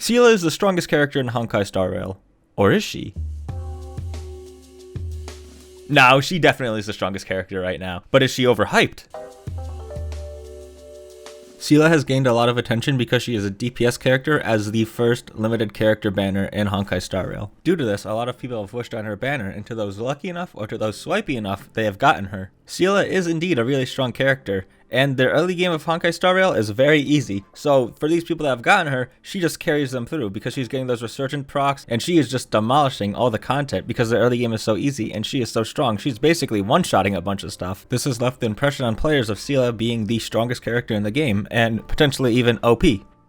Seele is the strongest character in Honkai Star Rail. Or is she? No, she definitely is the strongest character right now. But is she overhyped? Seele has gained a lot of attention because she is a DPS character as the first limited character banner in Honkai Star Rail. Due to this, a lot of people have wished on her banner, and to those lucky enough or to those swipey enough, they have gotten her. Seele is indeed a really strong character, and their early game of Honkai Star Rail is very easy. So for these people that have gotten her, she just carries them through because she's getting those resurgent procs, and she is just demolishing all the content because the early game is so easy and she is so strong. She's basically one-shotting a bunch of stuff. This has left the impression on players of Seele being the strongest character in the game and potentially even OP.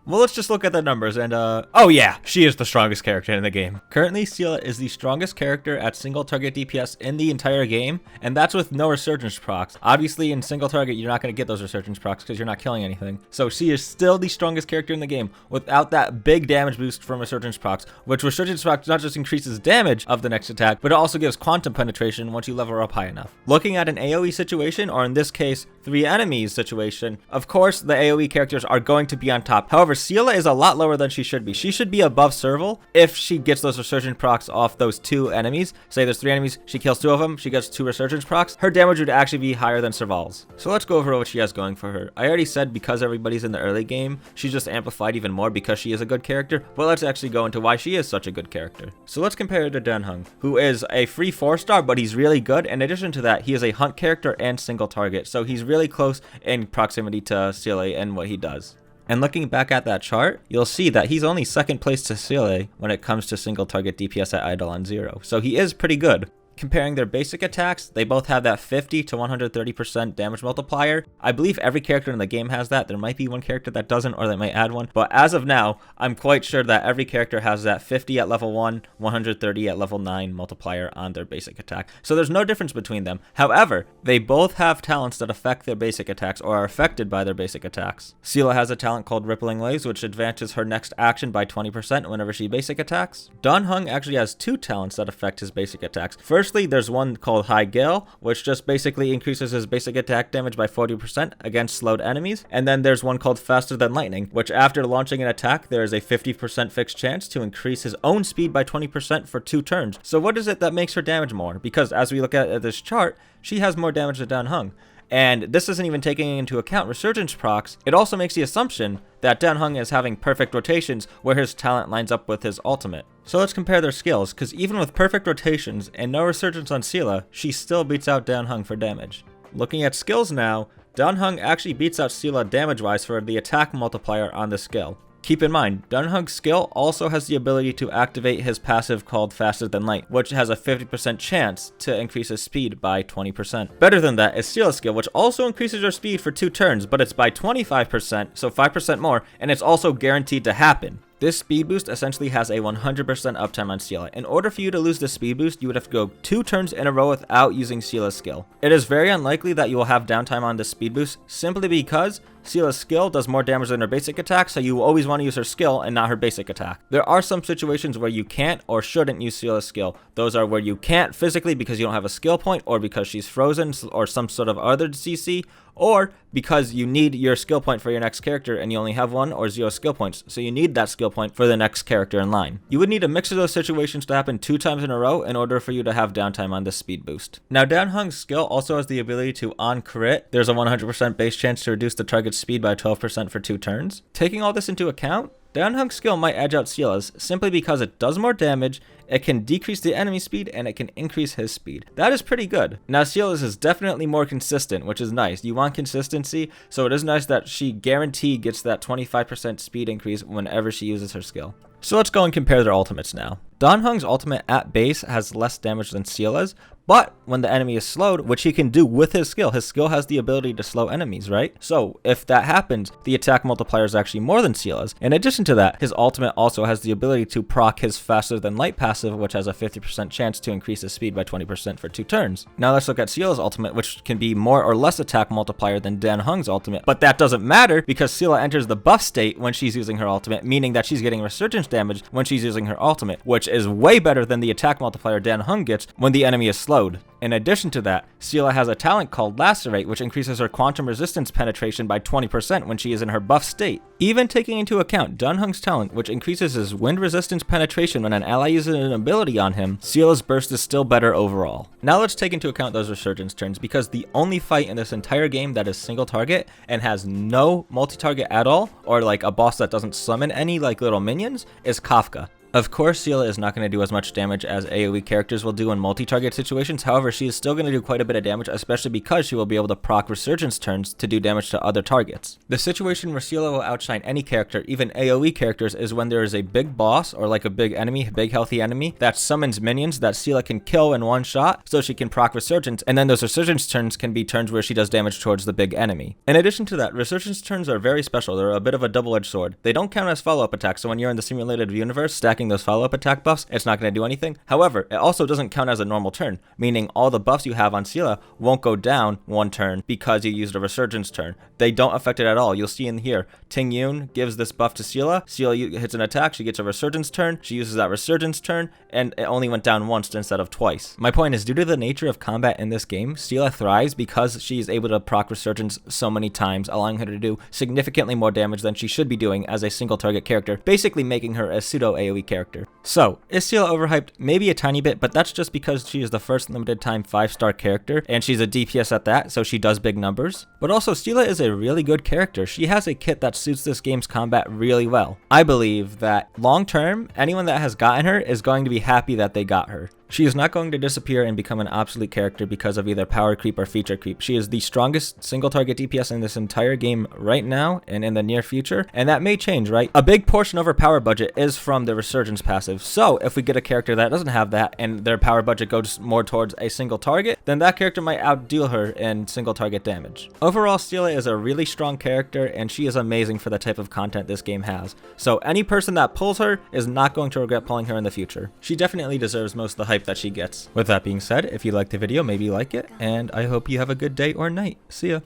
Well, let's just look at the numbers and, oh yeah, she is the strongest character in the game. Currently, Seele is the strongest character at single target DPS in the entire game, and that's with no resurgence procs. Obviously, in single target, you're not going to get those resurgence procs because you're not killing anything. So she is still the strongest character in the game without that big damage boost from resurgence procs, which resurgence procs not just increases damage of the next attack, but it also gives quantum penetration once you level her up high enough. Looking at an AoE situation, or in this case, 3 enemies situation, of course, the AoE characters are going to be on top. However, Seele is a lot lower than she should be. She should be above Serval if she gets those resurgent procs off those 2 enemies. Say there's 3 enemies, she kills 2 of them, she gets 2 resurgence procs. Her damage would actually be higher than Serval's. So let's go over what she has going for her. I already said because everybody's in the early game, she's just amplified even more because she is a good character, but let's actually go into why she is such a good character. So let's compare her to Danhung, who is a free 4-star, but he's really good. In addition to that, he is a hunt character and single target, so he's really close in proximity to Seele and what he does. And looking back at that chart, you'll see that he's only second place to Seele when it comes to single target DPS at Eidolon 0. So he is pretty good. Comparing their basic attacks, they both have that 50 to 130% damage multiplier. I believe every character in the game has that. There might be one character that doesn't, or they might add one. But as of now, I'm quite sure that every character has that 50 at level 1, 130 at level 9 multiplier on their basic attack. So there's no difference between them. However, they both have talents that affect their basic attacks or are affected by their basic attacks. Seele has a talent called Rippling Waves, which advances her next action by 20% whenever she basic attacks. Danhung actually has 2 talents that affect his basic attacks. Firstly, there's one called High Gale, which just basically increases his basic attack damage by 40% against slowed enemies. And then there's one called Faster Than Lightning, which after launching an attack, there is a 50% fixed chance to increase his own speed by 20% for 2 turns. So what is it that makes her damage more? Because as we look at this chart, she has more damage than Danhung. And this isn't even taking into account resurgence procs. It also makes the assumption that Danhung is having perfect rotations where his talent lines up with his ultimate. So let's compare their skills, because even with perfect rotations and no resurgence on Seele, she still beats out Danhung for damage. Looking at skills now, Danhung actually beats out Seele damage-wise for the attack multiplier on the skill. Keep in mind, Danhung's skill also has the ability to activate his passive called Faster Than Light, which has a 50% chance to increase his speed by 20%. Better than that is Seele's skill, which also increases her speed for 2 turns, but it's by 25%, so 5% more, and it's also guaranteed to happen. This speed boost essentially has a 100% uptime on Seele. In order for you to lose this speed boost, you would have to go 2 turns in a row without using Seele's skill. It is very unlikely that you will have downtime on this speed boost, simply because Seele's skill does more damage than her basic attack, so you always want to use her skill and not her basic attack. There are some situations where you can't or shouldn't use Seele's skill. Those are where you can't physically because you don't have a skill point, or because she's frozen, or some sort of other CC, or because you need your skill point for your next character and you only have 1 or 0 skill points, so you need that skill point for the next character in line. You would need a mix of those situations to happen 2 times in a row in order for you to have downtime on this speed boost. Now, Danhung's skill also has the ability to on crit. There's a 100% base chance to reduce the target's speed by 12% for 2 turns. Taking all this into account, Danhung's skill might edge out Seele's simply because it does more damage, it can decrease the enemy speed, and it can increase his speed. That is pretty good. Now, Seele's is definitely more consistent, which is nice. You want consistency, so it is nice that she guaranteed gets that 25% speed increase whenever she uses her skill. So let's go and compare their ultimates now. Danhung's ultimate at base has less damage than Seele's, but when the enemy is slowed, which he can do with his skill has the ability to slow enemies, right? So if that happens, the attack multiplier is actually more than Seele's. In addition to that, his ultimate also has the ability to proc his Faster Than Light passive, which has a 50% chance to increase his speed by 20% for 2 turns. Now let's look at Seele's ultimate, which can be more or less attack multiplier than Danhung's ultimate, but that doesn't matter because Seele enters the buff state when she's using her ultimate, meaning that she's getting resurgence damage when she's using her ultimate, which is way better than the attack multiplier Danhung gets when the enemy is slowed. In addition to that, Seele has a talent called Lacerate, which increases her quantum resistance penetration by 20% when she is in her buff state. Even taking into account Dunhung's talent, which increases his wind resistance penetration when an ally uses an ability on him, Seele's burst is still better overall. Now let's take into account those resurgence turns, because the only fight in this entire game that is single target and has no multi-target at all, or like a boss that doesn't summon any like little minions, is Kafka. Of course, Seele is not going to do as much damage as AoE characters will do in multi-target situations, however, she is still going to do quite a bit of damage, especially because she will be able to proc resurgence turns to do damage to other targets. The situation where Seele will outshine any character, even AoE characters, is when there is a big boss, or like a big enemy, big healthy enemy, that summons minions that Seele can kill in one shot, so she can proc resurgence, and then those resurgence turns can be turns where she does damage towards the big enemy. In addition to that, resurgence turns are very special. They're a bit of a double-edged sword. They don't count as follow-up attacks, so when you're in the simulated universe, stacking those follow-up attack buffs, it's not going to do anything. However, it also doesn't count as a normal turn, meaning all the buffs you have on Seele won't go down one turn because you used a resurgence turn. They don't affect it at all. You'll see in here, Ting Yun gives this buff to Seele. Seele hits an attack, she gets a resurgence turn, she uses that resurgence turn, and it only went down once instead of twice. My point is, due to the nature of combat in this game, Seele thrives because she is able to proc resurgence so many times, allowing her to do significantly more damage than she should be doing as a single target character, basically making her a pseudo AoE character. So, is Seele overhyped? Maybe a tiny bit, but that's just because she is the first limited time 5-star character, and she's a DPS at that, so she does big numbers. But also, Seele is a really good character. She has a kit that suits this game's combat really well. I believe that long term, anyone that has gotten her is going to be happy that they got her. She is not going to disappear and become an obsolete character because of either power creep or feature creep. She is the strongest single target DPS in this entire game right now and in the near future, and that may change, right? A big portion of her power budget is from the resurgence passive, so if we get a character that doesn't have that and their power budget goes more towards a single target, then that character might outdeal her in single target damage. Overall, Seele is a really strong character, and she is amazing for the type of content this game has. So any person that pulls her is not going to regret pulling her in the future. She definitely deserves most of the hype that she gets. With that being said, if you liked the video, maybe like it, and I hope you have a good day or night. See ya.